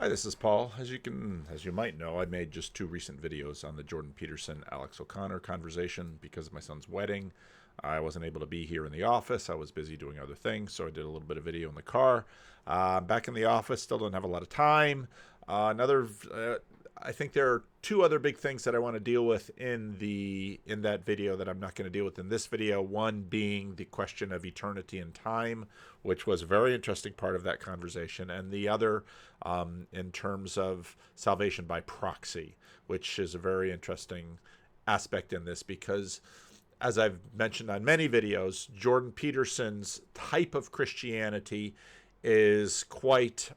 Hi, this is Paul. As you might know, I made just two recent videos on the Jordan Peterson Alex O'Connor conversation because of my son's wedding. I wasn't able to be here in the office. I was busy doing other things, so I did a little bit of video in the car. Back in the office, still don't have a lot of time. I think there are two other big things that I want to deal with in that video that I'm not going to deal with in this video. One being the question of eternity and time, which was a very interesting part of that conversation, and the other in terms of salvation by proxy, which is a very interesting aspect in this because, as I've mentioned on many videos, Jordan Peterson's type of Christianity is quite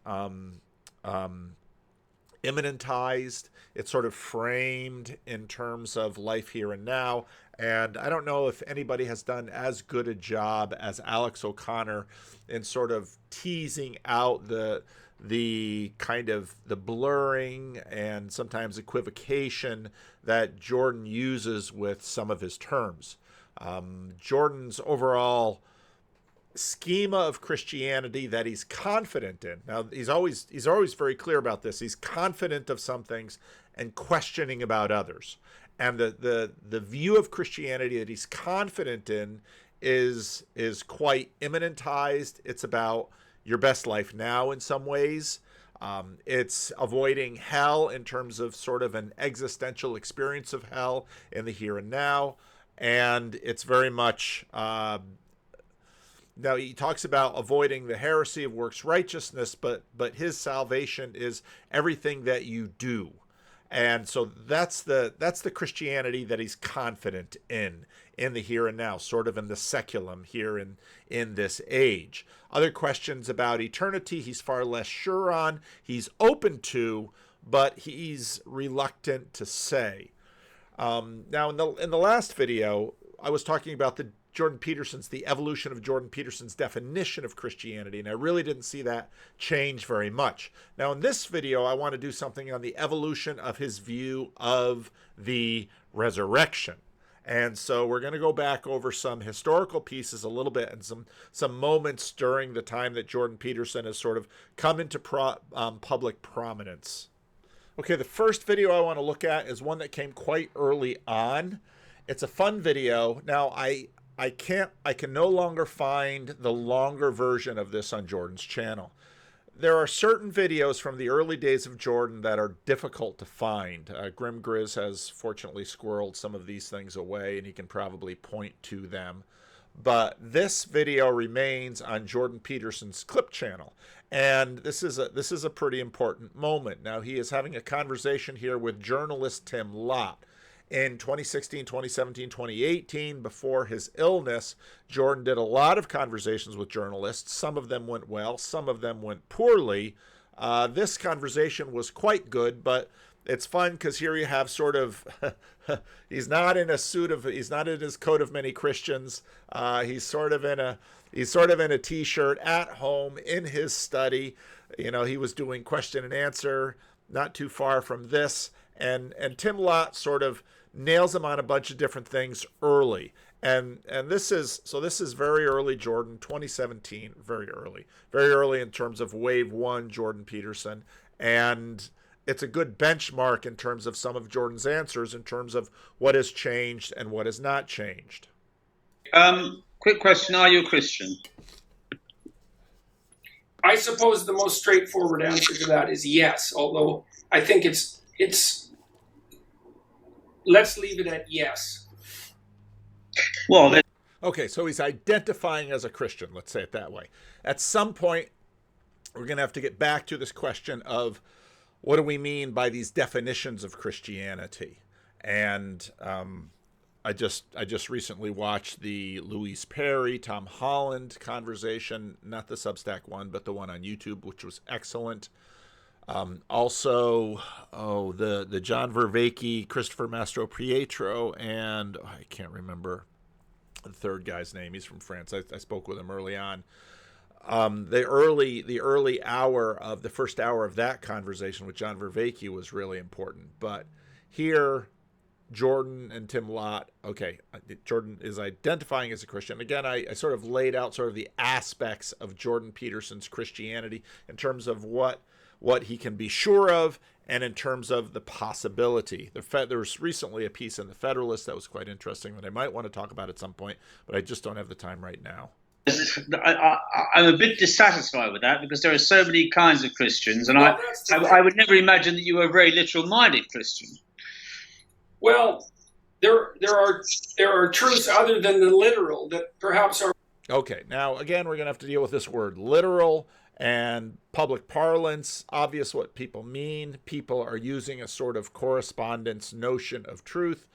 immanentized. It's sort of framed in terms of life here and now. And I don't know if anybody has done as good a job as Alex O'Connor in sort of teasing out the kind of the blurring and sometimes equivocation that Jordan uses with some of his terms. Jordan's overall schema of Christianity that he's confident in. Now he's always very clear about this. He's confident of some things and questioning about others. And the view of Christianity that he's confident in is quite immanentized. It's about your best life now in some ways. It's avoiding hell in terms of sort of an existential experience of hell in the here and now. And it's very much now he talks about avoiding the heresy of works righteousness, but his salvation is everything that you do. And so that's the Christianity that he's confident in the here and now, sort of in the seculum here in this age. Other questions about eternity he's far less sure on. He's open to, but he's reluctant to say. Now in the last video, I was talking about the evolution of Jordan Peterson's definition of Christianity, and I really didn't see that change very much. Now in this video, I want to do something on the evolution of his view of the resurrection. And so we're going to go back over some historical pieces a little bit and some moments during the time that Jordan Peterson has sort of come into public prominence. Okay, the first video I want to look at is one that came quite early on. It's a fun video. Now I can no longer find the longer version of this on Jordan's channel. There are certain videos from the early days of Jordan that are difficult to find. Grim Grizz has fortunately squirreled some of these things away, and he can probably point to them. But this video remains on Jordan Peterson's clip channel. And this is a pretty important moment. Now, he is having a conversation here with journalist Tim Lott. In 2016, 2017, 2018, before his illness, Jordan did a lot of conversations with journalists. Some of them went well, some of them went poorly. This conversation was quite good, but it's fun because here you have sort of he's not in his coat of many Christians. He's sort of in a t-shirt at home in his study. You know, he was doing question and answer not too far from this. And Tim Lott sort of nails him on a bunch of different things early. And this is very early Jordan, 2017, very early in terms of wave one Jordan Peterson. And it's a good benchmark in terms of some of Jordan's answers in terms of what has changed and what has not changed. Quick question, are you a Christian? I suppose the most straightforward answer to that is yes, although I think it's let's leave it at yes. Well, okay, so he's identifying as a Christian, let's say it that way. At some point, we're going to have to get back to this question of what do we mean by these definitions of Christianity? And I just recently watched the Louise Perry, Tom Holland conversation, not the Substack one, but the one on YouTube, which was excellent. Also, the John Vervaeke, Christopher Mastro Pietro, and I can't remember the third guy's name. He's from France. I spoke with him early on. The first hour of that conversation with John Vervaeke was really important. But here, Jordan and Tim Lott, okay, Jordan is identifying as a Christian. Again, I sort of laid out sort of the aspects of Jordan Peterson's Christianity in terms of what what he can be sure of, and in terms of the possibility. There was recently a piece in the Federalist that was quite interesting that I might want to talk about at some point, but I just don't have the time right now. I'm a bit dissatisfied with that because there are so many kinds of Christians, and I would never imagine that you were a very literal-minded Christian. Well, there are truths other than the literal that perhaps are. Okay, now again, we're going to have to deal with this word literal and public parlance. Obvious what people mean. People are using a sort of correspondence notion of truth.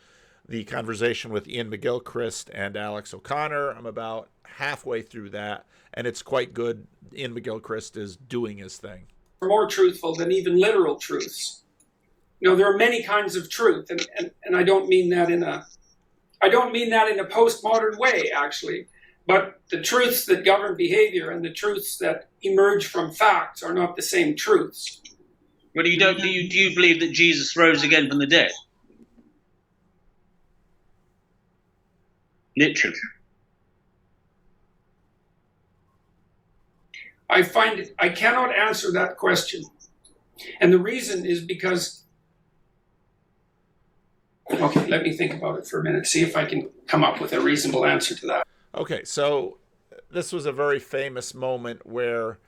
The conversation with Ian McGilchrist and Alex O'Connor, I'm about halfway through that, and it's quite good. Ian McGilchrist is doing his thing. More truthful than even literal truths. There are many kinds of truth, and I don't mean that in a postmodern way, actually. But the truths that govern behavior and the truths that emerge from facts are not the same truths. Well, do you believe that Jesus rose again from the dead? Literally. I cannot answer that question. And the reason is because, okay, let me think about it for a minute, see if I can come up with a reasonable answer to that. Okay, so this was a very famous moment where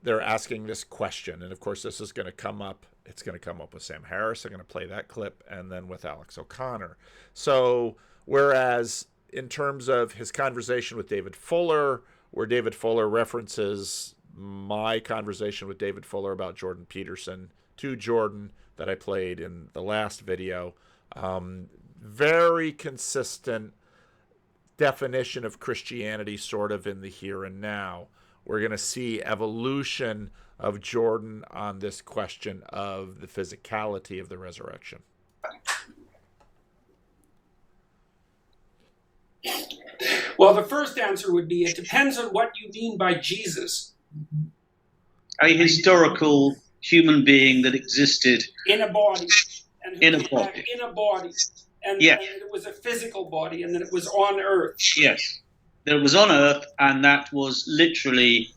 they're asking this question. And of course, this is going to come up. It's going to come up with Sam Harris. I'm going to play that clip, and then with Alex O'Connor. So whereas in terms of his conversation with David Fuller, where David Fuller references my conversation with David Fuller about Jordan Peterson to Jordan that I played in the last video, very consistent definition of Christianity sort of in the here and now. We're going to see evolution of Jordan on this question of the physicality of the resurrection. Well, the first answer would be, it depends on what you mean by Jesus. A historical human being that existed in a body. And in a body. In a body. And, yes. And it was a physical body, and then it was on earth. Yes. That it was on earth, and that was literally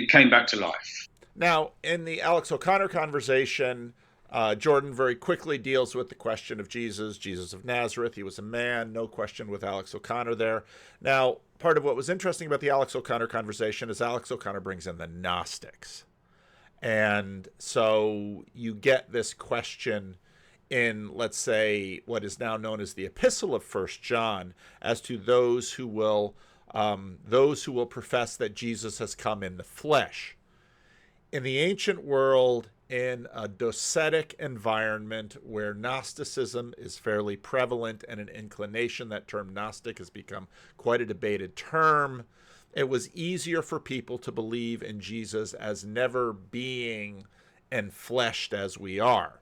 came back to life. Now, in the Alex O'Connor conversation, Jordan very quickly deals with the question of Jesus of Nazareth. He was a man, no question with Alex O'Connor there. Now, part of what was interesting about the Alex O'Connor conversation is Alex O'Connor brings in the Gnostics. And so you get this question in, let's say, what is now known as the Epistle of 1 John, as to those who will profess that Jesus has come in the flesh. In the ancient world, in a docetic environment where Gnosticism is fairly prevalent and an inclination, that term Gnostic has become quite a debated term, it was easier for people to believe in Jesus as never being enfleshed as we are.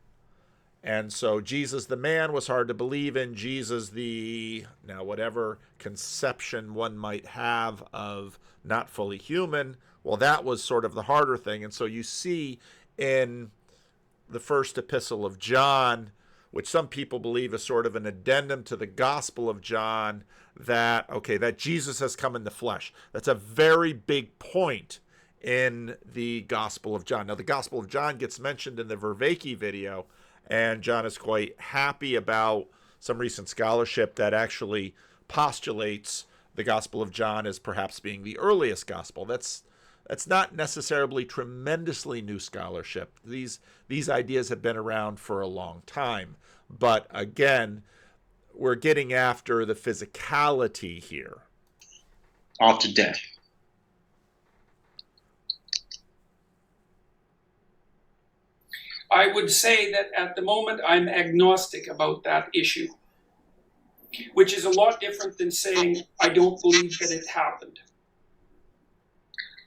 And so Jesus the man was hard to believe in. Jesus now whatever conception one might have of not fully human, well, that was sort of the harder thing. And so you see in the first epistle of John, which some people believe is sort of an addendum to the Gospel of John, that Jesus has come in the flesh. That's a very big point in the Gospel of John. Now, the Gospel of John gets mentioned in the Vervaeke video, and John is quite happy about some recent scholarship that actually postulates the Gospel of John as perhaps being the earliest gospel. That's not necessarily tremendously new scholarship. These ideas have been around for a long time. But again, we're getting after the physicality here. After death. I would say that at the moment I'm agnostic about that issue, which is a lot different than saying I don't believe that it happened.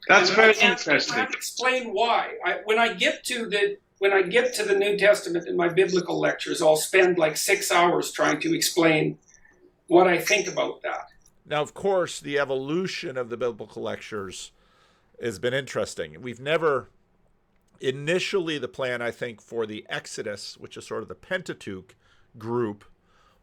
That's very interesting. I can't explain why. When I get to the New Testament in my biblical lectures, I'll spend like 6 hours trying to explain what I think about that. Now, of course, the evolution of the biblical lectures has been interesting. We've never, initially the plan, I think, for the Exodus, which is sort of the Pentateuch group,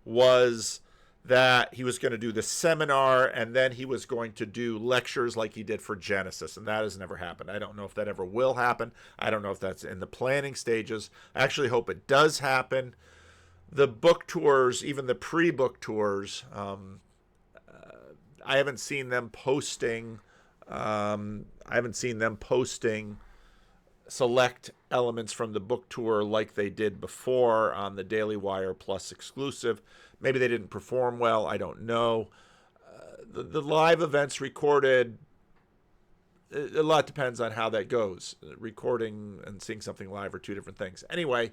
was that he was going to do the seminar and then he was going to do lectures like he did for Genesis, and that has never happened. I don't know if that ever will happen. I don't know if that's in the planning stages. I actually hope it does happen. The book tours, even the pre-book tours, I haven't seen them posting. Select elements from the book tour like they did before on the Daily Wire Plus exclusive. Maybe they didn't perform well. I don't know. The live events recorded, a lot depends on how that goes. Recording and seeing something live are two different things. Anyway,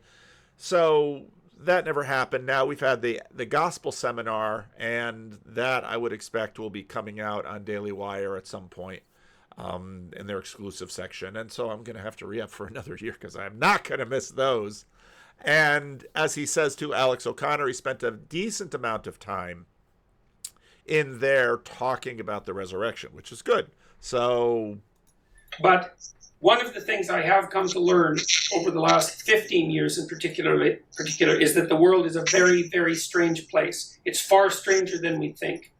so that never happened. Now we've had the gospel seminar, and that I would expect will be coming out on Daily Wire at some point in their exclusive section. And so I'm going to have to re-up for another year because I'm not going to miss those. And as he says to Alex O'Connor, he spent a decent amount of time in there talking about the resurrection, which is good. So, but one of the things I have come to learn over the last 15 years in particular is that the world is a very, very strange place. It's far stranger than we think.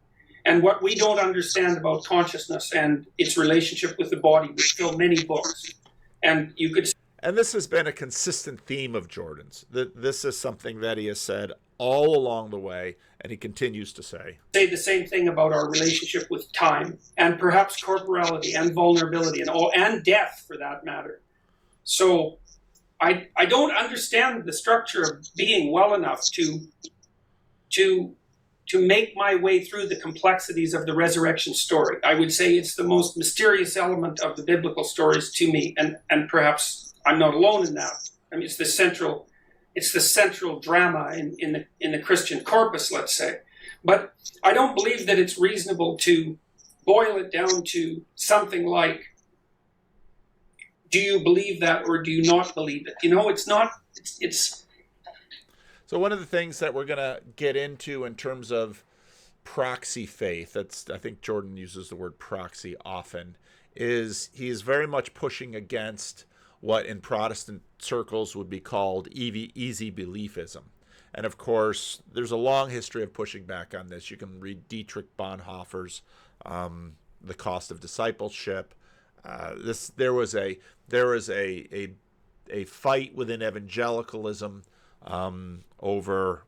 And what we don't understand about consciousness and its relationship with the body would fill many books. And you could... And this has been a consistent theme of Jordan's. This is something that he has said all along the way, and he continues to say the same thing about our relationship with time, and perhaps corporality and vulnerability and death for that matter. So I don't understand the structure of being well enough to make my way through the complexities of the resurrection story. I would say it's the most mysterious element of the biblical stories to me, and perhaps I'm not alone in that. I mean, it's the central drama in the Christian corpus, let's say. But I don't believe that it's reasonable to boil it down to something like, do you believe that or do you not believe it? It's not. It's. So one of the things that we're going to get into in terms of proxy faith, I think Jordan uses the word proxy often, is he is very much pushing against what in Protestant circles would be called easy beliefism. And of course, there's a long history of pushing back on this. You can read Dietrich Bonhoeffer's The Cost of Discipleship. There was a fight within evangelicalism over,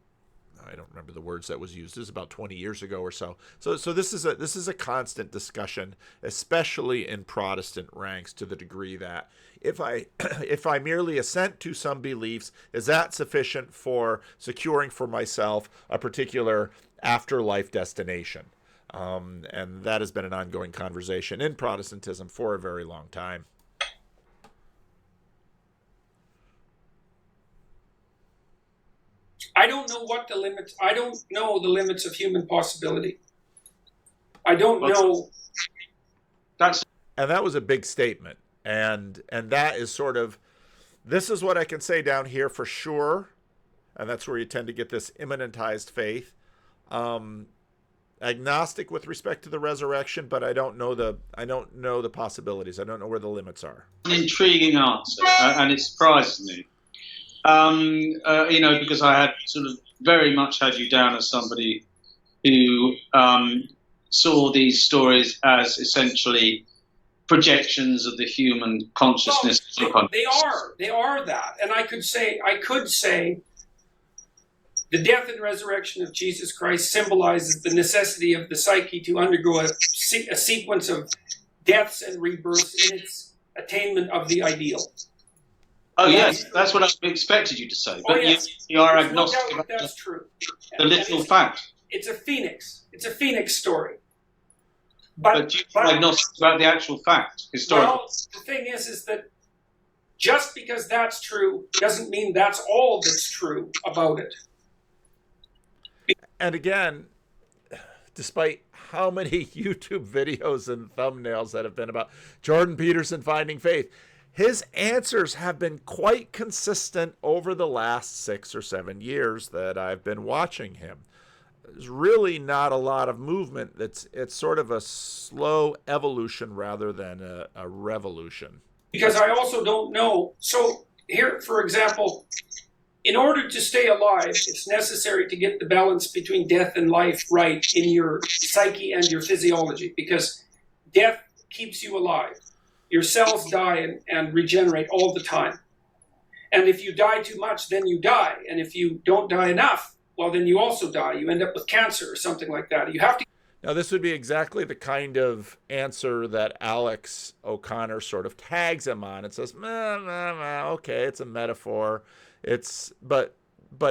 I don't remember the words that was used. This is about 20 years ago or so. So this is a constant discussion, especially in Protestant ranks, to the degree that if I merely assent to some beliefs, is that sufficient for securing for myself a particular afterlife destination? And that has been an ongoing conversation in Protestantism for a very long time. I don't know the limits of human possibility. I don't know. And that was a big statement. And that is sort of, this is what I can say down here for sure. And that's where you tend to get this immanentized faith. Agnostic with respect to the resurrection, but I don't know the possibilities. I don't know where the limits are. An intriguing answer, and it surprises me. Because I had sort of very much had you down as somebody who saw these stories as essentially projections of the human consciousness. Well, they are that. And I could say the death and resurrection of Jesus Christ symbolizes the necessity of the psyche to undergo a sequence of deaths and rebirths in its attainment of the ideal. Oh, yes, that's what I expected you to say. But yes. you are agnostic about that's true. The literal fact. It's a phoenix. It's a phoenix story. But you are agnostic about the actual fact, historically. Well, the thing is that just because that's true doesn't mean that's all that's true about it. And again, despite how many YouTube videos and thumbnails that have been about Jordan Peterson finding faith, his answers have been quite consistent over the last 6 or 7 years that I've been watching him. There's really not a lot of movement. It's sort of a slow evolution rather than a revolution. Because I also don't know. So here, for example, in order to stay alive, it's necessary to get the balance between death and life right in your psyche and your physiology, because death keeps you alive. Your cells die and regenerate all the time. And if you die too much, then you die. And if you don't die enough, well, then you also die. You end up with cancer or something like that. You have to. Now, this would be exactly the kind of answer that Alex O'Connor sort of tags him on and says, okay, it's a metaphor. But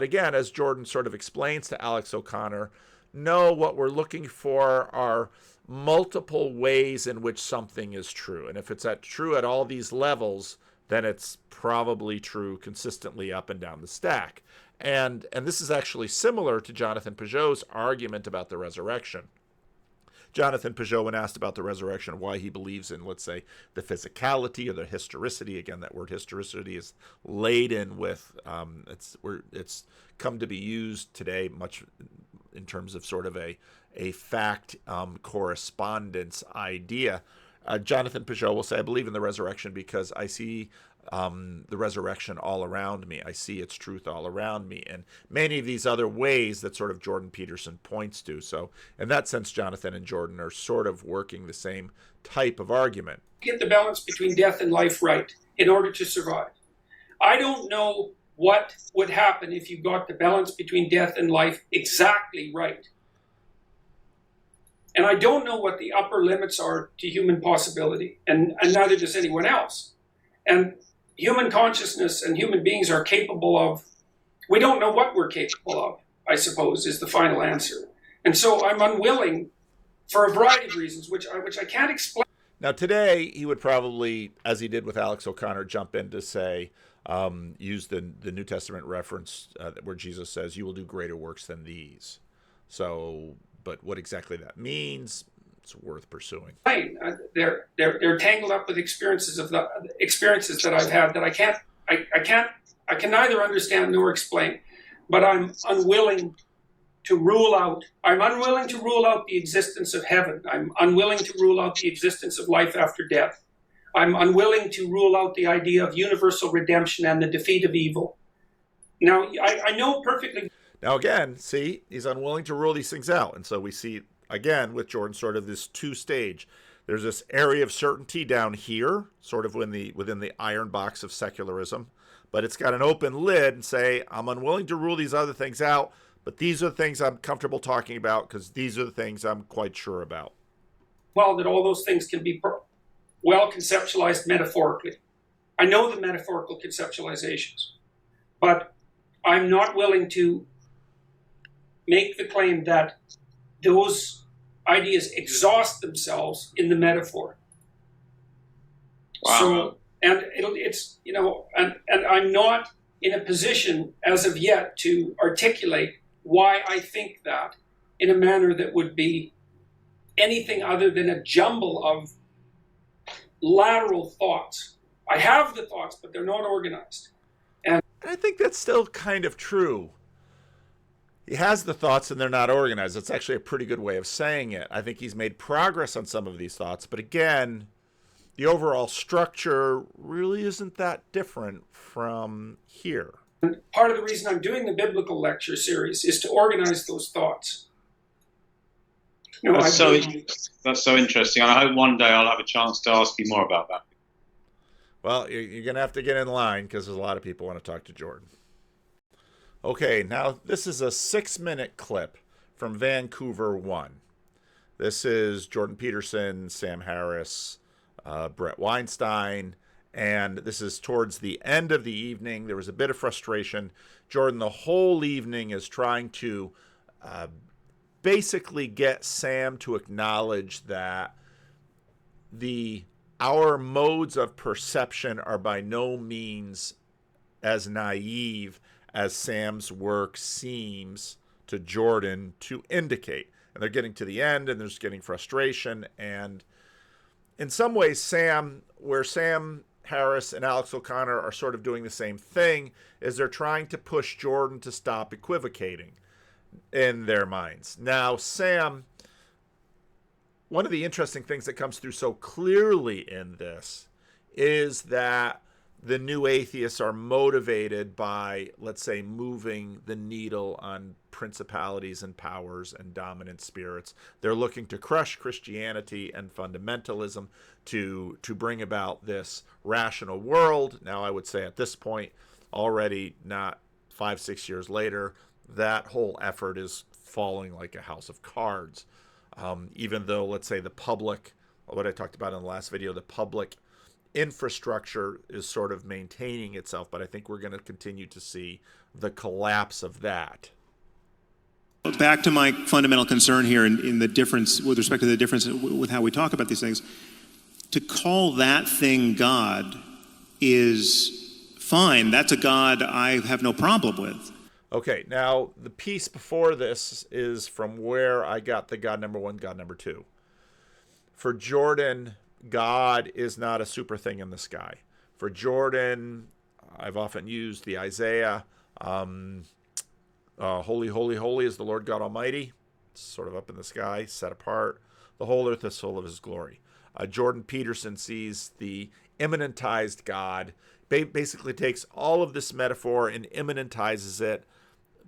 again, as Jordan sort of explains to Alex O'Connor, no, what we're looking for are multiple ways in which something is true. And if it's true at all these levels, then it's probably true consistently up and down the stack. And this is actually similar to Jonathan Peugeot's argument about the resurrection. Jonathan Peugeot, when asked about the resurrection, why he believes in, let's say, the physicality or the historicity, again, that word historicity is laden with, it's come to be used today much in terms of sort of a fact correspondence idea. Jonathan Peugeot will say, I believe in the resurrection because I see the resurrection all around me. I see its truth all around me, and many of these other ways that sort of Jordan Peterson points to. So in that sense, Jonathan and Jordan are sort of working the same type of argument. Get the balance between death and life right in order to survive. I don't know what would happen if you got the balance between death and life exactly right. And I don't know what the upper limits are to human possibility, and neither does anyone else. And human consciousness and human beings are capable of, we don't know what we're capable of, I suppose, is the final answer. And so I'm unwilling, for a variety of reasons, which I can't explain. Now today, he would probably, as he did with Alex O'Connor, jump in to say, use the New Testament reference where Jesus says, you will do greater works than these. So, but what exactly that means, it's worth pursuing. They're tangled up with experiences that I've had that I can neither understand nor explain. But I'm unwilling to rule out the existence of heaven. I'm unwilling to rule out the existence of life after death. I'm unwilling to rule out the idea of universal redemption and the defeat of evil. Now, I know perfectly. Now, again, see, he's unwilling to rule these things out. And so we see, again, with Jordan, sort of this two-stage. There's this area of certainty down here, sort of within the iron box of secularism. But it's got an open lid and say, I'm unwilling to rule these other things out, but these are the things I'm comfortable talking about because these are the things I'm quite sure about. Well, that all those things can be well conceptualized metaphorically. I know the metaphorical conceptualizations, but I'm not willing to make the claim that those ideas exhaust themselves in the metaphor. Wow. So, and it's, you know, and I'm not in a position as of yet to articulate why I think that in a manner that would be anything other than a jumble of lateral thoughts. I have the thoughts, but they're not organized. And I think that's still kind of true. He has the thoughts and they're not organized. That's actually a pretty good way of saying it. I think he's made progress on some of these thoughts, but again, the overall structure really isn't that different from here. And part of the reason I'm doing the biblical lecture series is to organize those thoughts. You know, that's so interesting. And I hope one day I'll have a chance to ask you more about that. Well, you're going to have to get in line because there's a lot of people want to talk to Jordan. Okay, now this is a 6-minute clip from Vancouver 1. This is Jordan Peterson, Sam Harris, Brett Weinstein, and this is towards the end of the evening. There was a bit of frustration. Jordan, the whole evening, is trying to basically get Sam to acknowledge that our modes of perception are by no means as naive as Sam's work seems to Jordan to indicate. And they're getting to the end, and there's getting frustration. And in some ways, where Sam Harris and Alex O'Connor are sort of doing the same thing, is they're trying to push Jordan to stop equivocating in their minds. Now, Sam, one of the interesting things that comes through so clearly in this is that the new atheists are motivated by, let's say, moving the needle on principalities and powers and dominant spirits. They're looking to crush Christianity and fundamentalism to bring about this rational world. Now, I would say at this point, already not 5-6 years later, that whole effort is falling like a house of cards. Even though, let's say, the public, what I talked about in the last video, the public infrastructure is sort of maintaining itself, but I think we're going to continue to see the collapse of that. Back to my fundamental concern here in the difference, with respect to the difference with how we talk about these things, to call that thing God is fine. That's a God I have no problem with. Okay, now the piece before this is from where I got the God number one, God number two. For Jordan, God is not a super thing in the sky. For Jordan, I've often used the Isaiah, holy, holy, holy is the Lord God Almighty. It's sort of up in the sky, set apart. The whole earth is full of his glory. Jordan Peterson sees the immanentized God, basically takes all of this metaphor and immanentizes it.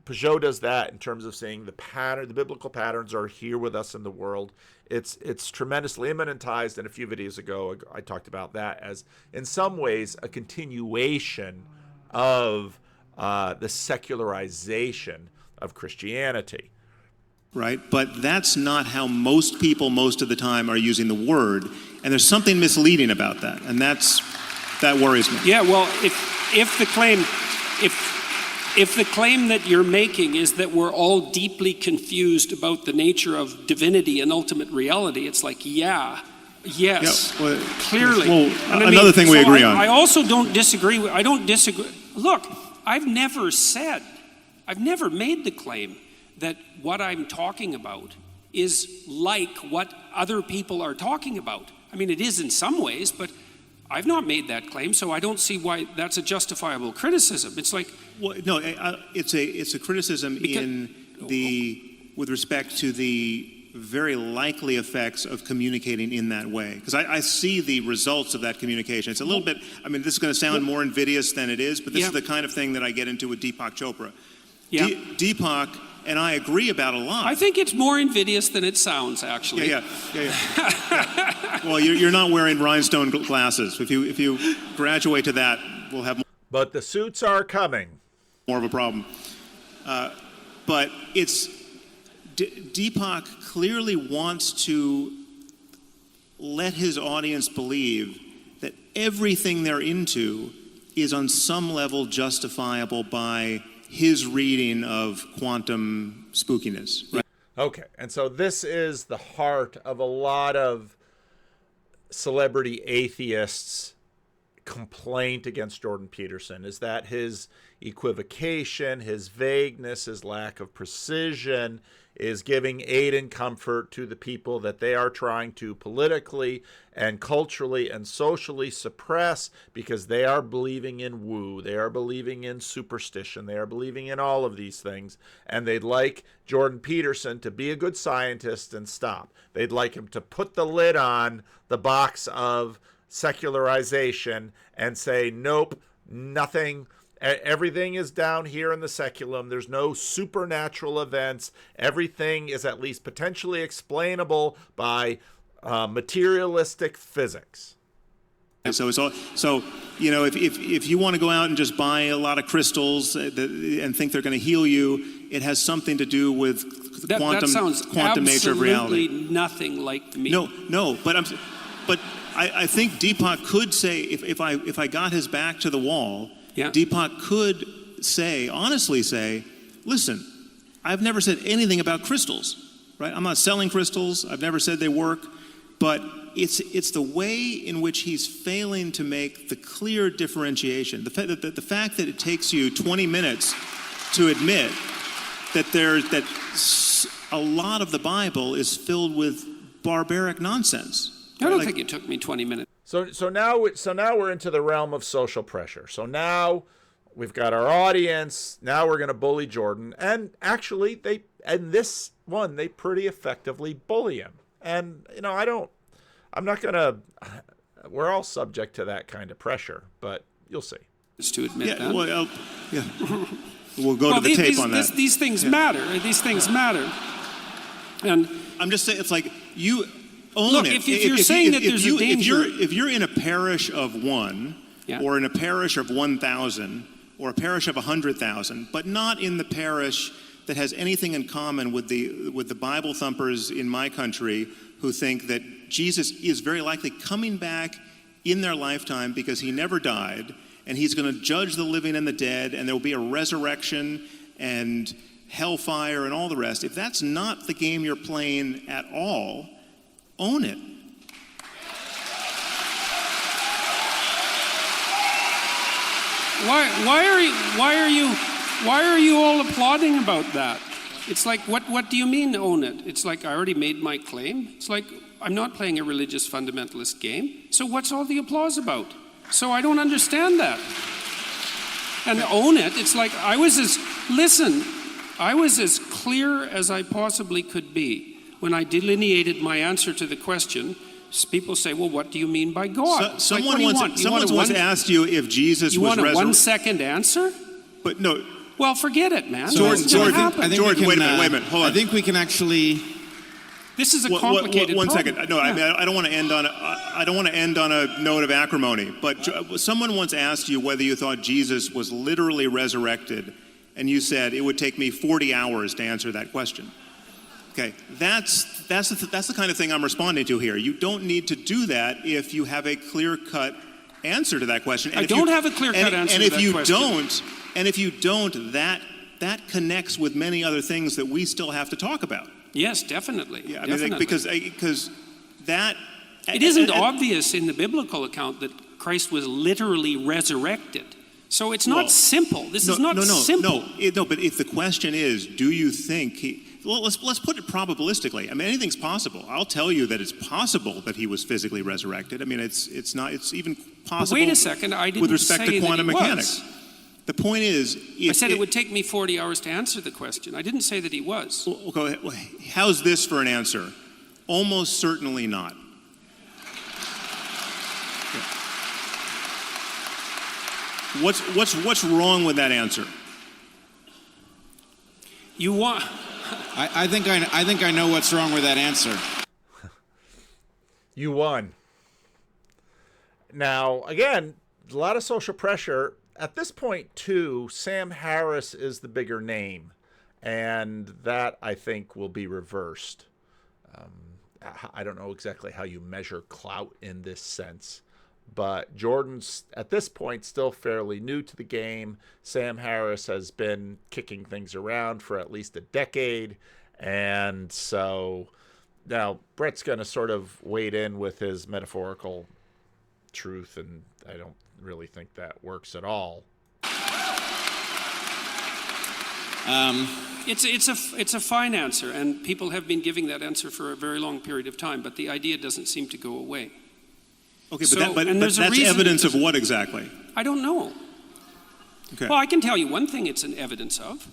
Peugeot does that in terms of saying the biblical patterns are here with us in the world. It's tremendously immanentized, and a few videos ago I talked about that as, in some ways, a continuation of the secularization of Christianity. Right, but that's not how most people most of the time are using the word, and there's something misleading about that, and that worries me. Yeah, well, if the claim that you're making is that we're all deeply confused about the nature of divinity and ultimate reality, it's like, yes, yeah, well, clearly. Well, another thing we agree on. I also don't disagree. Look, I've never made the claim that what I'm talking about is like what other people are talking about. I mean, it is in some ways, but I've not made that claim, so I don't see why that's a justifiable criticism. It's like... Well, no, it's a criticism with respect to the very likely effects of communicating in that way. Because I see the results of that communication. It's a little bit, I mean, this is going to sound more invidious than it is, but this is the kind of thing that I get into with Deepak Chopra. Yeah. Deepak and I agree about a lot. I think it's more invidious than it sounds, actually. Yeah. Well, you're not wearing rhinestone glasses. If you graduate to that, we'll have more. But the suits are coming. More of a problem. But it's Deepak clearly wants to let his audience believe that everything they're into is on some level justifiable by his reading of quantum spookiness. Right? Okay, and so this is the heart of a lot of celebrity atheists' complaint against Jordan Peterson, is that his equivocation, his vagueness, his lack of precision is giving aid and comfort to the people that they are trying to politically and culturally and socially suppress, because they are believing in woo, they are believing in superstition, they are believing in all of these things, and they'd like Jordan Peterson to be a good scientist and stop. They'd like him to put the lid on the box of secularization and say, nope, nothing. Everything is down here in the seculum. There's no supernatural events. Everything is at least potentially explainable by materialistic physics. So it's all. So if you want to go out and just buy a lot of crystals and think they're going to heal you, it has something to do with the quantum nature of reality. Absolutely nothing like me. No. But I think Deepak could say, if I got his back to the wall. Yeah. Deepak could honestly say, listen, I've never said anything about crystals, right? I'm not selling crystals. I've never said they work, but it's the way in which he's failing to make the clear differentiation. The fact that it takes you 20 minutes to admit that a lot of the Bible is filled with barbaric nonsense. I don't think it took me 20 minutes. So now we're into the realm of social pressure. So now we've got our audience. Now we're going to bully Jordan, and actually they pretty effectively bully him. And we're all subject to that kind of pressure. But You'll see. To admit that. Well, yeah. We'll go to the tape on that. These things matter. These things matter. And I'm just saying, it's like you own look, it. If you're saying that there's a danger, if you're in a parish of 1, or in a parish of 1,000, or a parish of 100,000, but not in the parish that has anything in common with the Bible thumpers in my country who think that Jesus is very likely coming back in their lifetime because he never died, and he's going to judge the living and the dead, and there will be a resurrection and hellfire and all the rest. If that's not the game you're playing at all, own it. Why are you all applauding about that? It's like, what do you mean own it? It's like, I already made my claim. It's like, I'm not playing a religious fundamentalist game. So what's all the applause about? So I don't understand that. And own it, it's like, I was as clear as I possibly could be when I delineated my answer to the question. People say, well, what do you mean by God? Someone once asked you if Jesus was resurrected. You want a 1-second answer? But no. Well, forget it, man. George, George, wait a minute, hold on. I think we can actually. This is a complicated One problem. second. No, yeah. I don't want to end on a note of acrimony. But someone once asked you whether you thought Jesus was literally resurrected, and you said it would take me 40 hours to answer that question. Okay, that's the kind of thing I'm responding to here. You don't need to do that if you have a clear-cut answer to that question. And I don't have a clear-cut answer to that question. And if you don't, that connects with many other things that we still have to talk about. Yes, definitely. Yeah, I definitely. mean, because that. It isn't obvious in the biblical account that Christ was literally resurrected. So it's not simple. This is not simple. No, but if the question is, do you think let's put it probabilistically. I mean, anything's possible. I'll tell you that it's possible that he was physically resurrected. I mean, it's even possible. But wait a second, I didn't with respect say to quantum that he mechanics. was. The point is, I said it would take me 40 hours to answer the question. I didn't say that he was. Well, go ahead. How's this for an answer? Almost certainly not. What's wrong with that answer? You want? I think I know what's wrong with that answer. You won. Now, again, a lot of social pressure. At this point, too, Sam Harris is the bigger name, and that, I think, will be reversed. I don't know exactly how you measure clout in this sense, but Jordan's, at this point, still fairly new to the game. Sam Harris has been kicking things around for at least a decade, and so now Brett's going to sort of wade in with his metaphorical truth, and I don't really think that works at all. It's a fine answer, and people have been giving that answer for a very long period of time, but the idea doesn't seem to go away. Okay, but that's evidence of what exactly? I don't know. Okay. Well, I can tell you one thing it's an evidence of.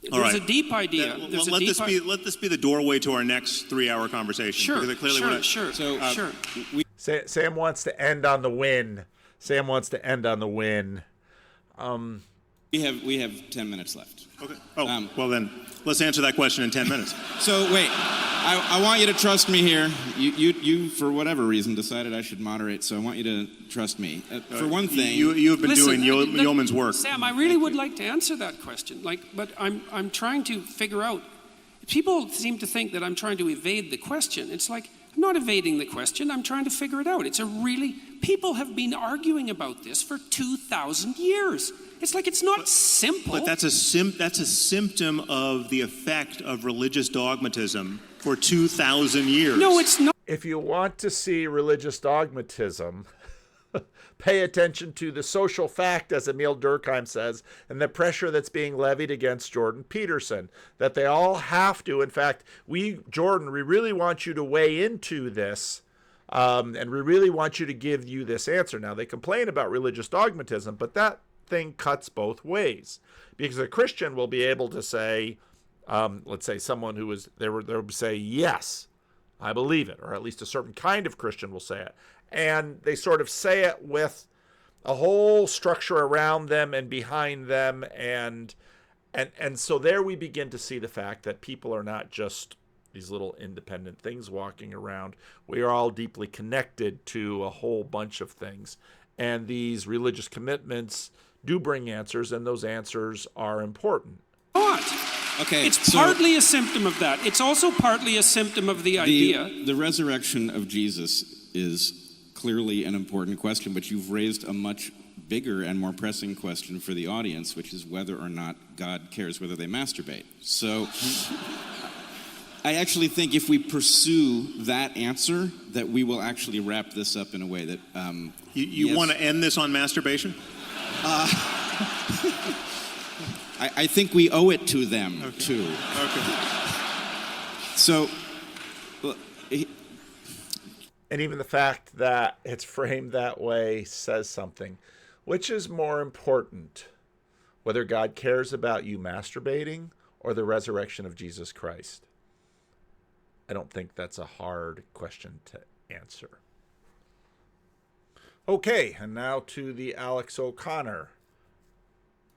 There's a deep idea. Let this be the doorway to our next 3-hour conversation. Sure. Sam wants to end on the win. We have 10 minutes left. Okay. Oh, well then, let's answer that question in 10 minutes. So wait, I want you to trust me here. You for whatever reason decided I should moderate, so I want you to trust me. For one thing, you have been doing yeoman's work. Sam, I really would like to answer that question. But I'm trying to figure out. People seem to think that I'm trying to evade the question. It's like, I'm not evading the question. I'm trying to figure it out. People have been arguing about this for 2,000 years. It's like it's not simple. But that's a symptom of the effect of religious dogmatism for 2,000 years. No, it's not. If you want to see religious dogmatism, pay attention to the social fact, as Emil Durkheim says, and the pressure that's being levied against Jordan Peterson, that they all have to. In fact, Jordan, we really want you to weigh into this, and we really want you to give you this answer. Now, they complain about religious dogmatism, but that thing cuts both ways, because a Christian will be able to say, let's say someone who is they would say, yes, I believe it, or at least a certain kind of Christian will say it, and they sort of say it with a whole structure around them and behind them, and so there we begin to see the fact that people are not just these little independent things walking around. We are all deeply connected to a whole bunch of things, and these religious commitments do bring answers, and those answers are important. Okay, it's partly a symptom of that. It's also partly a symptom of the idea. The resurrection of Jesus is clearly an important question, but you've raised a much bigger and more pressing question for the audience, which is whether or not God cares whether they masturbate. So I actually think if we pursue that answer, that we will actually wrap this up in a way that... You yes. want to end this on masturbation? I think we owe it to them, too. Okay. So... And even the fact that it's framed that way says something. Which is more important, whether God cares about you masturbating or the resurrection of Jesus Christ? I don't think that's a hard question to answer. Okay, and now to the Alex O'Connor.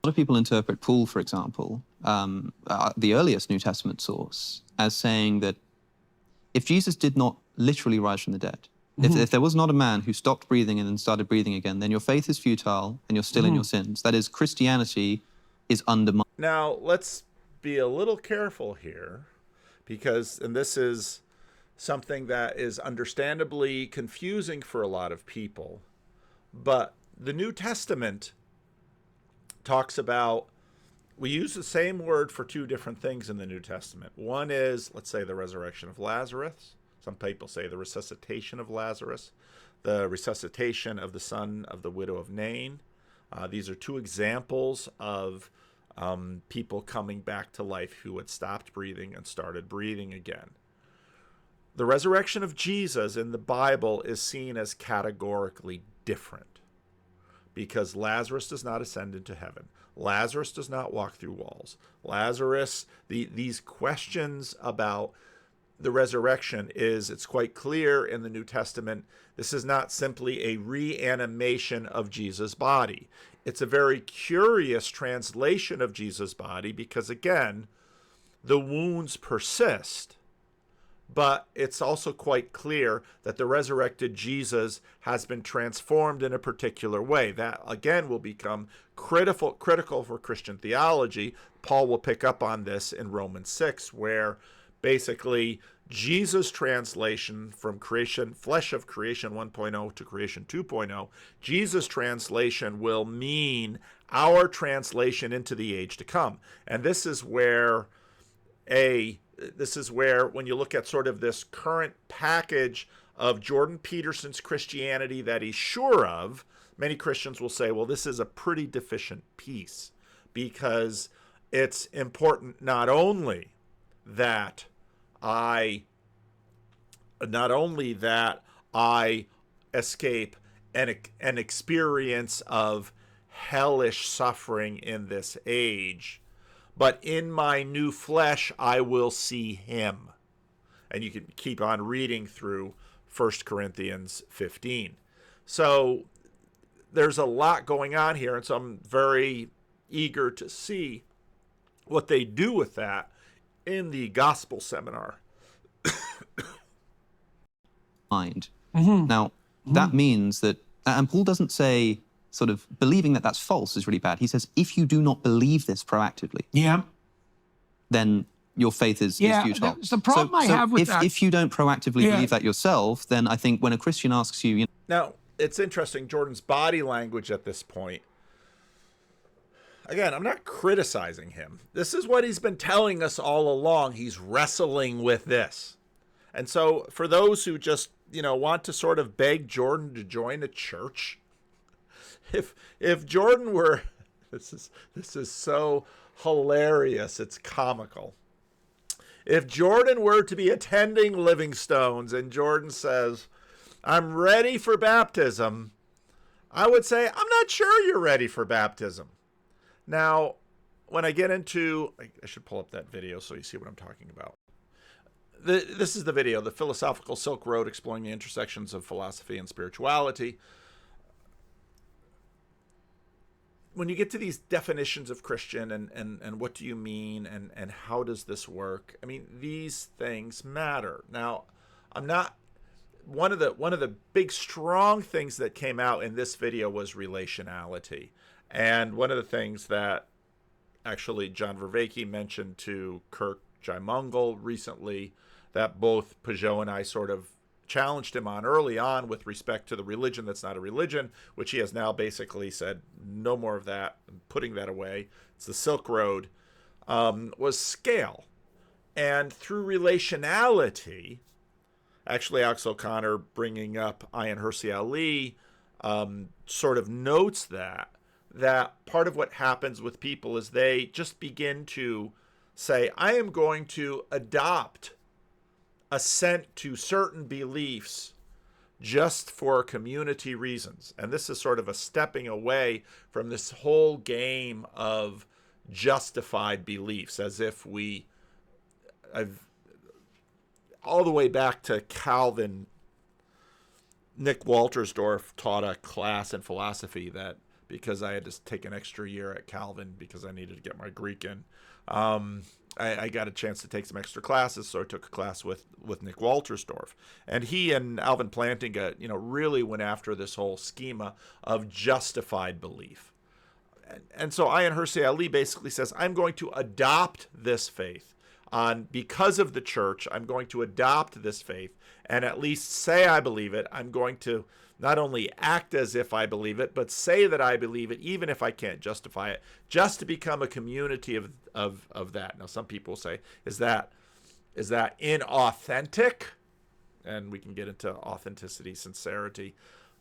A lot of people interpret Paul, for example, the earliest New Testament source, as saying that if Jesus did not literally rise from the dead, if there was not a man who stopped breathing and then started breathing again, then your faith is futile and you're still in your sins. That is, Christianity is undermined. Now, let's be a little careful here, because, and this is something that is understandably confusing for a lot of people, but the New Testament talks about, we use the same word for two different things in the New Testament. One is, let's say, the resurrection of Lazarus. Some people say the resuscitation of Lazarus, the resuscitation of the son of the widow of Nain. These are two examples of people coming back to life who had stopped breathing and started breathing again. The resurrection of Jesus in the Bible is seen as categorically different, because Lazarus does not ascend into heaven. Lazarus does not walk through walls. Lazarus, these questions about the resurrection it's quite clear in the New Testament, this is not simply a reanimation of Jesus' body. It's a very curious translation of Jesus' body because, again, the wounds persist, but it's also quite clear that the resurrected Jesus has been transformed in a particular way. That, again, will become critical for Christian theology. Paul will pick up on this in Romans 6, where basically Jesus' translation from creation, flesh of creation 1.0 to creation 2.0, Jesus' translation will mean our translation into the age to come. And this is where when you look at sort of this current package of Jordan Peterson's Christianity that he's sure of, many Christians will say, well, this is a pretty deficient piece, because it's important not only that I escape an experience of hellish suffering in this age, but in my new flesh I will see him. And you can keep on reading through 1 Corinthians 15. So there's a lot going on here, and so I'm very eager to see what they do with that in the gospel seminar. Mind. Now, that means that, and Paul doesn't say sort of believing that that's false is really bad. He says, if you do not believe this proactively, then your faith is futile. The problem I have with that. If you don't proactively believe that yourself, then I think when a Christian asks you, Now, it's interesting, Jordan's body language at this point. Again, I'm not criticizing him. This is what he's been telling us all along. He's wrestling with this. And so for those who just, want to sort of beg Jordan to join a church, if Jordan were, this is so hilarious, it's comical. If Jordan were to be attending Livingstone's and Jordan says, I'm ready for baptism, I would say, I'm not sure you're ready for baptism. Now, when I get into, I should pull up that video so you see what I'm talking about. This is the video, The Philosophical Silk Road, Exploring the Intersections of Philosophy and Spirituality. when you get to these definitions of Christian and what do you mean and how does this work? I mean, these things matter. Now, I'm not one of the big strong things that came out in this video was relationality. And one of the things that actually John Vervaeke mentioned to Kirk Jaimungal recently that both Peugeot and I sort of challenged him on early on with respect to the religion that's not a religion, which he has now basically said no more of that, putting that away. It's the Silk Road, was scale. And through relationality, actually Alex O'Connor bringing up Ayaan Hirsi Ali sort of notes that part of what happens with people is they just begin to say, I am going to adopt assent to certain beliefs just for community reasons. And this is sort of a stepping away from this whole game of justified beliefs, as if all the way back to Calvin, Nick Waltersdorf taught a class in philosophy that, because I had to take an extra year at Calvin because I needed to get my Greek in, I got a chance to take some extra classes, so I took a class with Nick Waltersdorf. And he and Alvin Plantinga, really went after this whole schema of justified belief. And so Ayaan Hirsi Ali basically says, I'm going to adopt this faith. Because of the church, I'm going to adopt this faith and at least say I believe it. I'm going to not only act as if I believe it, but say that I believe it, even if I can't justify it, just to become a community of that. Now, some people say, is that inauthentic? And we can get into authenticity, sincerity.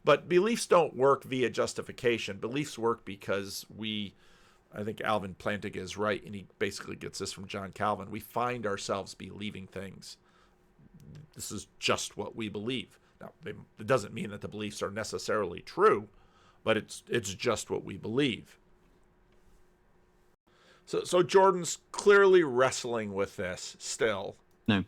But beliefs don't work via justification. Beliefs work because I think Alvin Plantinga is right, and he basically gets this from John Calvin. We find ourselves believing things. This is just what we believe. Now, it doesn't mean that the beliefs are necessarily true, but it's just what we believe. So Jordan's clearly wrestling with this still. No.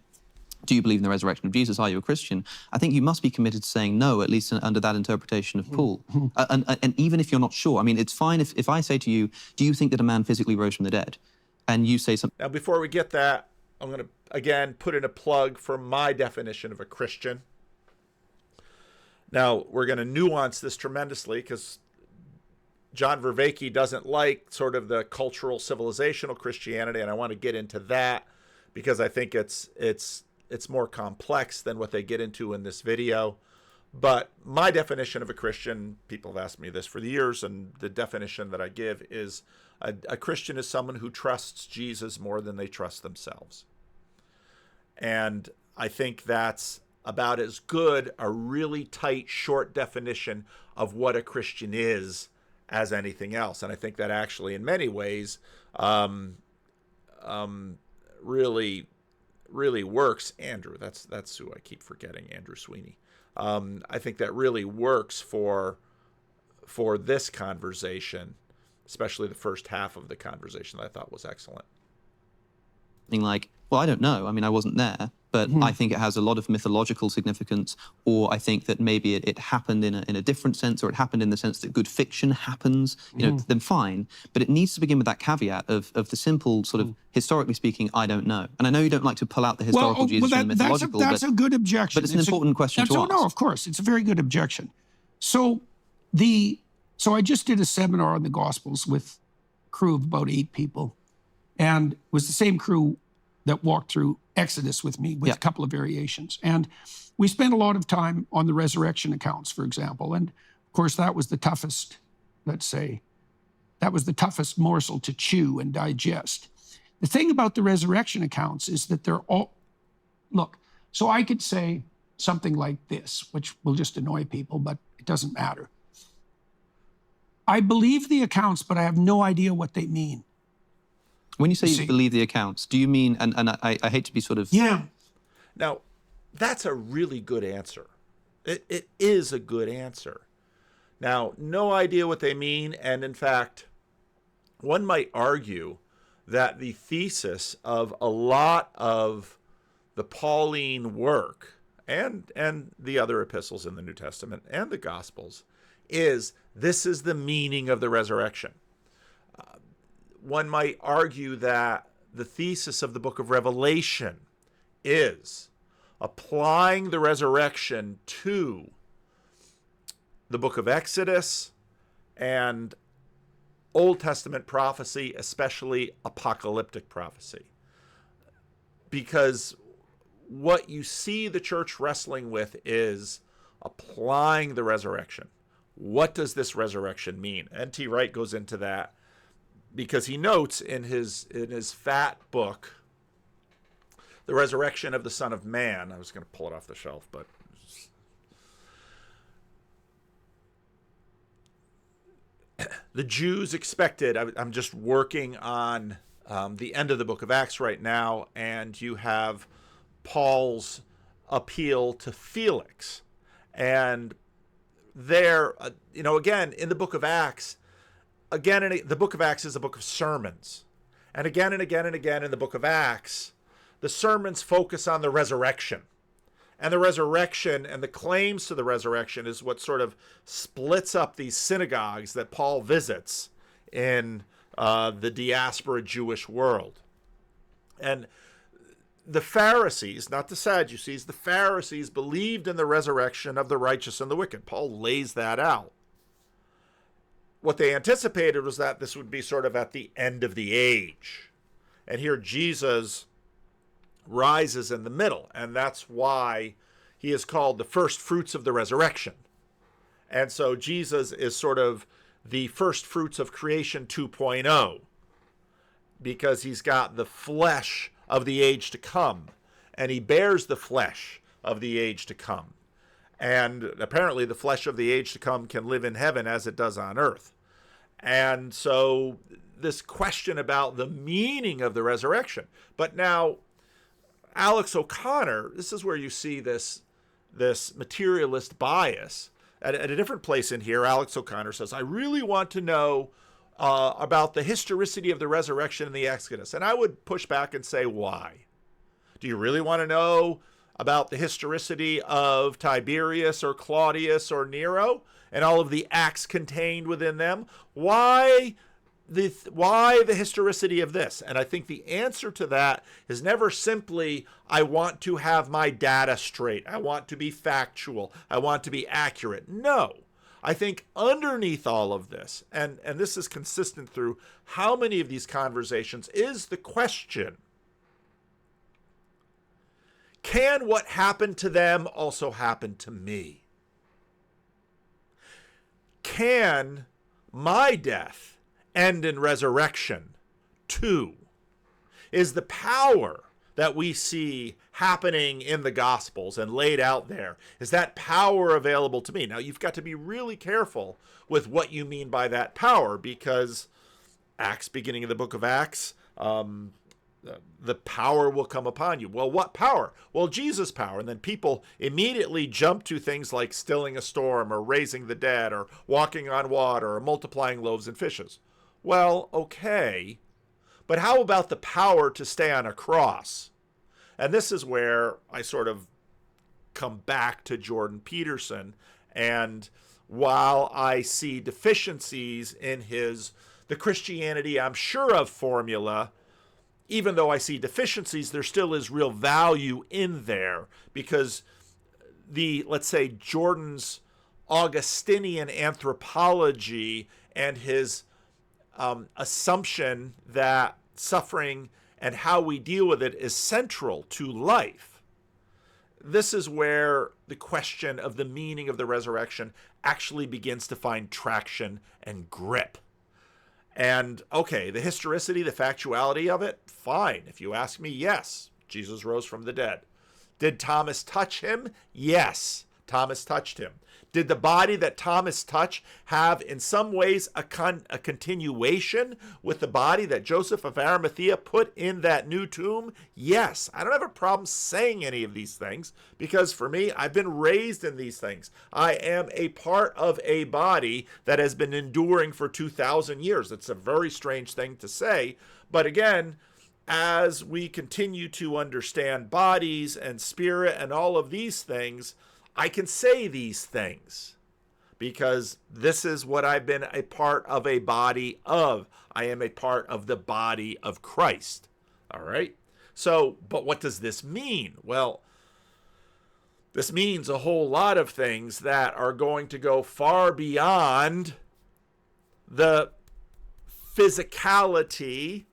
Do you believe in the resurrection of Jesus? Are you a Christian? I think you must be committed to saying no, at least under that interpretation of Paul. And even if you're not sure, I mean, it's fine if I say to you, do you think that a man physically rose from the dead? And you say something. Now, before we get that, I'm going to, again, put in a plug for my definition of a Christian. Now, we're going to nuance this tremendously because John Vervaeke doesn't like sort of the cultural civilizational Christianity, and I want to get into that because I think it's more complex than what they get into in this video. But my definition of a Christian, people have asked me this for years, and the definition that I give is a Christian is someone who trusts Jesus more than they trust themselves. And I think that's about as good a really tight, short definition of what a Christian is as anything else. And I think that actually, in many ways, really works. Andrew, that's who I keep forgetting, Andrew Sweeney. I think that really works for this conversation, especially the first half of the conversation that I thought was excellent. Like, well, I don't know. I mean, I wasn't there, but I think it has a lot of mythological significance, or I think that maybe it happened in a different sense, or it happened in the sense that good fiction happens, then fine. But it needs to begin with that caveat of the simple sort of, historically speaking, I don't know. And I know you don't like to pull out the historical Jesus from the mythological. That's a good objection. But it's an important question to ask. No, of course. It's a very good objection. So I just did a seminar on the Gospels with a crew of about 8 people. And it was the same crew that walked through Exodus with me with a couple of variations. And we spent a lot of time on the resurrection accounts, for example. And of course, that was the toughest, let's say, that was the toughest morsel to chew and digest. The thing about the resurrection accounts is that they're all, look, so I could say something like this, which will just annoy people, but it doesn't matter. I believe the accounts, but I have no idea what they mean. When you say you believe the accounts, do you mean, and I hate to be sort of... Yeah. Now, that's a really good answer. It is a good answer. Now, no idea what they mean, and in fact, one might argue that the thesis of a lot of the Pauline work and the other epistles in the New Testament and the Gospels is this is the meaning of the resurrection. one might argue that the thesis of the book of Revelation is applying the resurrection to the book of Exodus and Old Testament prophecy, especially apocalyptic prophecy. Because what you see the church wrestling with is applying the resurrection. What does this resurrection mean? N.T. Wright goes into that because he notes in his fat book, The Resurrection of the Son of Man. I was going to pull it off the shelf, but the Jews expected, I'm just working on the end of the book of Acts right now, and you have Paul's appeal to Felix. And there, again, in the book of Acts, the book of Acts is a book of sermons. And again and again and again in the book of Acts, the sermons focus on the resurrection. And the resurrection and the claims to the resurrection is what sort of splits up these synagogues that Paul visits in the diaspora Jewish world. And the Pharisees, not the Sadducees, the Pharisees believed in the resurrection of the righteous and the wicked. Paul lays that out. What they anticipated was that this would be sort of at the end of the age. And here Jesus rises in the middle, and that's why he is called the first fruits of the resurrection. And so Jesus is sort of the first fruits of creation 2.0, because he's got the flesh of the age to come, and he bears the flesh of the age to come. And apparently the flesh of the age to come can live in heaven as it does on earth. And so this question about the meaning of the resurrection. But now, Alex O'Connor, this is where you see this materialist bias. At a different place in here, Alex O'Connor says, I really want to know about the historicity of the resurrection in the Exodus. And I would push back and say, why? Do you really want to know about the historicity of Tiberius or Claudius or Nero and all of the acts contained within them? Why the historicity of this? And I think the answer to that is never simply, I want to have my data straight. I want to be factual. I want to be accurate. No. I think underneath all of this, and this is consistent through how many of these conversations, is the question, can what happened to them also happen to me? Can my death end in resurrection too? Is the power that we see happening in the Gospels and laid out there, is that power available to me? Now, you've got to be really careful with what you mean by that power, because Acts, beginning of the book of Acts, the power will come upon you. Well, what power? Well, Jesus' power. And then people immediately jump to things like stilling a storm or raising the dead or walking on water or multiplying loaves and fishes. Well, okay, but how about the power to stay on a cross? And this is where I sort of come back to Jordan Peterson. And while I see deficiencies in the Christianity I'm sure of formula, even though I see deficiencies, there still is real value in there, because let's say, Jordan's Augustinian anthropology and his assumption that suffering and how we deal with it is central to life. This is where the question of the meaning of the resurrection actually begins to find traction and grip. And okay, the historicity, the factuality of it, fine. If you ask me, yes, Jesus rose from the dead. Did Thomas touch him? Yes, Thomas touched him. Did the body that Thomas touched have in some ways a continuation with the body that Joseph of Arimathea put in that new tomb? Yes. I don't have a problem saying any of these things, because for me, I've been raised in these things. I am a part of a body that has been enduring for 2,000 years. It's a very strange thing to say, but again, as we continue to understand bodies and spirit and all of these things, I can say these things. because this is what I've been a part of a body of. I am a part of the body of Christ. All right? So, but what does this mean? Well, this means a whole lot of things that are going to go far beyond the physicality,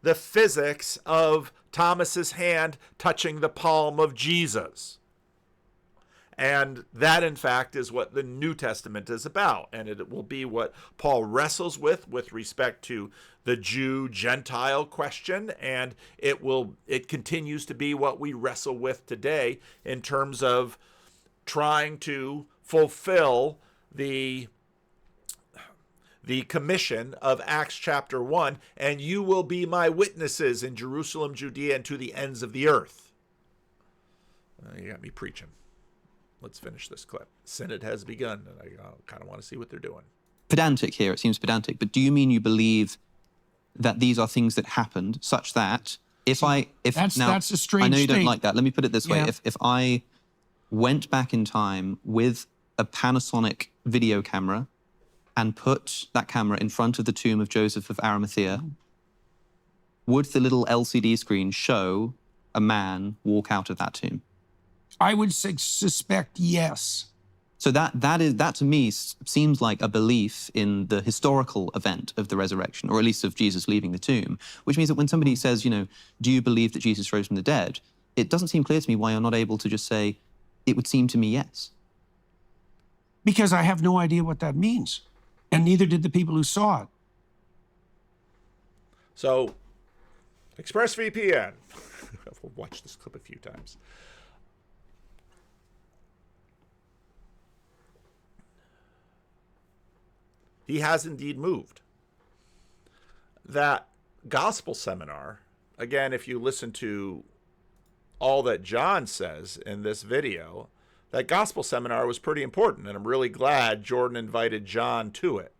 the physics of Thomas's hand touching the palm of Jesus. And that, in fact, is what the New Testament is about. And it will be what Paul wrestles with respect to the Jew-Gentile question. And it continues to be what we wrestle with today in terms of trying to fulfill the commission of Acts chapter 1. And you will be my witnesses in Jerusalem, Judea, and to the ends of the earth. You got me preaching. Let's finish this clip. Synod has begun, and I kind of want to see what they're doing. Pedantic here, it seems pedantic, but do you mean you believe that these are things that happened such that that's a strange I know you don't thing. Like that. Let me put it this way. Yeah. If I went back in time with a Panasonic video camera and put that camera in front of the tomb of Joseph of Arimathea, would the little LCD screen show a man walk out of that tomb? I would suspect yes. So that to me seems like a belief in the historical event of the resurrection, or at least of Jesus leaving the tomb, which means that when somebody says, do you believe that Jesus rose from the dead? It doesn't seem clear to me why you're not able to just say, it would seem to me yes. Because I have no idea what that means. And neither did the people who saw it. So, ExpressVPN. We'll watch this clip a few times. He has indeed moved. That gospel seminar, again, if you listen to all that John says in this video, that gospel seminar was pretty important, and I'm really glad Jordan invited John to it.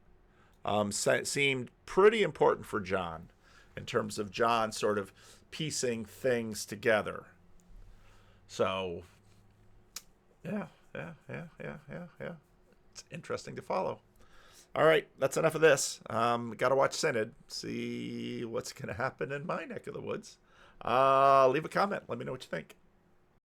Seemed pretty important for John in terms of John sort of piecing things together. So, yeah. It's interesting to follow. All right, that's enough of this. Got to watch Synod, see what's going to happen in my neck of the woods. Leave a comment. Let me know what you think.